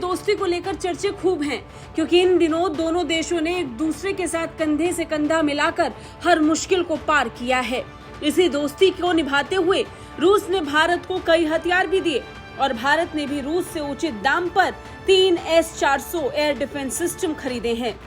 दोस्ती को लेकर चर्चे खूब हैं, क्योंकि इन दिनों दोनों देशों ने एक दूसरे के साथ कंधे से कंधा मिलाकर हर मुश्किल को पार किया है। इसी दोस्ती को निभाते हुए रूस ने भारत को कई हथियार भी दिए और भारत ने भी रूस से उचित दाम पर 3 S-400 एयर डिफेंस सिस्टम खरीदे हैं।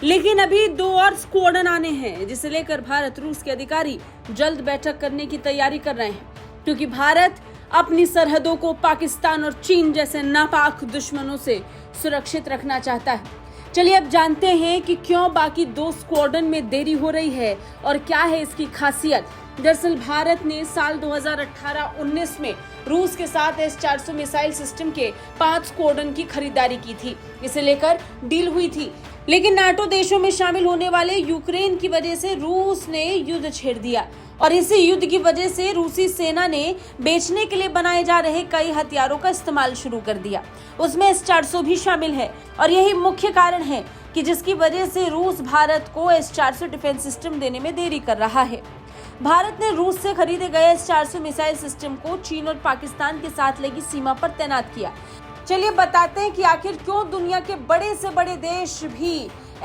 लेकिन अभी 2 और स्क्वाड्रन आने हैं, जिसे लेकर भारत रूस के अधिकारी जल्द बैठक करने की तैयारी कर रहे हैं, क्योंकि भारत अपनी सरहदों को पाकिस्तान और चीन जैसे नापाक दुश्मनों से सुरक्षित रखना चाहता है। चलिए अब जानते हैं कि क्यों बाकी 2 स्क्वाड्रन में देरी हो रही है और क्या है इसकी खासियत। दरअसल भारत ने साल 2018-19 में रूस के साथ S-400 मिसाइल सिस्टम के 5 स्क्वाड्रन की खरीदारी की थी। इसे लेकर डील हुई थी, लेकिन नाटो देशों में शामिल होने वाले यूक्रेन की वजह से रूस ने युद्ध छेड़ दिया और इसी युद्ध की वजह से रूसी सेना ने बेचने के लिए बनाए जा रहे कई हथियारों का इस्तेमाल शुरू कर दिया। उसमें S-400 भी शामिल है और यही मुख्य कारण है कि जिसकी वजह से रूस भारत को S-400 डिफेंस सिस्टम देने में देरी कर रहा है। भारत ने रूस से खरीदे गए S-400 मिसाइल सिस्टम को चीन और पाकिस्तान के साथ लगी सीमा पर तैनात किया। चलिए बताते हैं कि आखिर क्यों दुनिया के बड़े से बड़े देश भी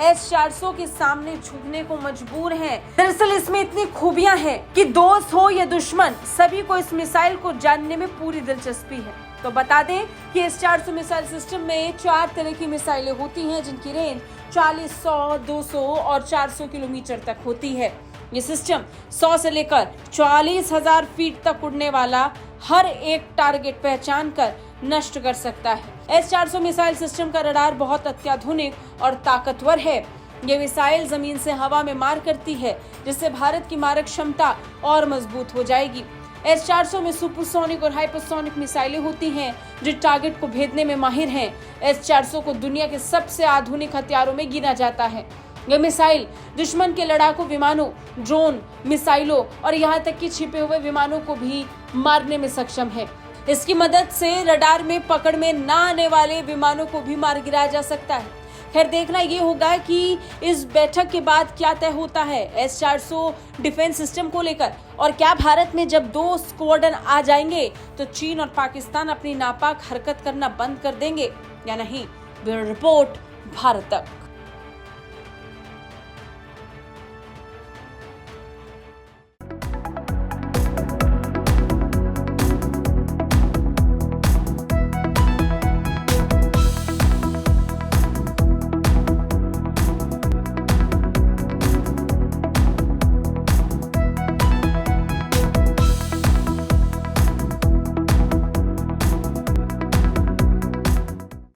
S-400 के सामने झुकने को मजबूर हैं। दरअसल इसमें इतनी खूबियां हैं कि दोस्त हो या दुश्मन, सभी को इस मिसाइल को जानने में पूरी दिलचस्पी है। तो बता दें कि S-400 मिसाइल सिस्टम में 4 तरह की मिसाइलें होती हैं, जिनकी रेंज 40, 100, 200 और 400 किलोमीटर तक होती है। ये सिस्टम 100 से लेकर 40,000 फीट तक उड़ने वाला हर एक टारगेट पहचान कर नष्ट कर सकता है। S-400 मिसाइल सिस्टम का रडार बहुत अत्याधुनिक और ताकतवर है। ये मिसाइल जमीन से हवा में मार करती है, जिससे भारत की मारक क्षमता और मजबूत हो जाएगी। S-400 में सुपरसोनिक और हाइपरसोनिक मिसाइलें होती हैं, जो टारगेट को भेदने में माहिर हैं। S-400 को दुनिया के सबसे आधुनिक हथियारों में गिना जाता है। यह मिसाइल दुश्मन के लड़ाकू विमानों, ड्रोन, मिसाइलों और यहाँ तक कि छिपे हुए विमानों को भी मारने में सक्षम है। इसकी मदद से रडार में पकड़ में न आने वाले विमानों को भी मार गिराया जा सकता है। खैर देखना ये होगा कि इस बैठक के बाद क्या तय होता है S-400 डिफेंस सिस्टम को लेकर, और क्या भारत में जब 2 स्क्वाड्रन आ जाएंगे तो चीन और पाकिस्तान अपनी नापाक हरकत करना बंद कर देंगे या नहीं। ब्यूरो रिपोर्ट, भारत तक।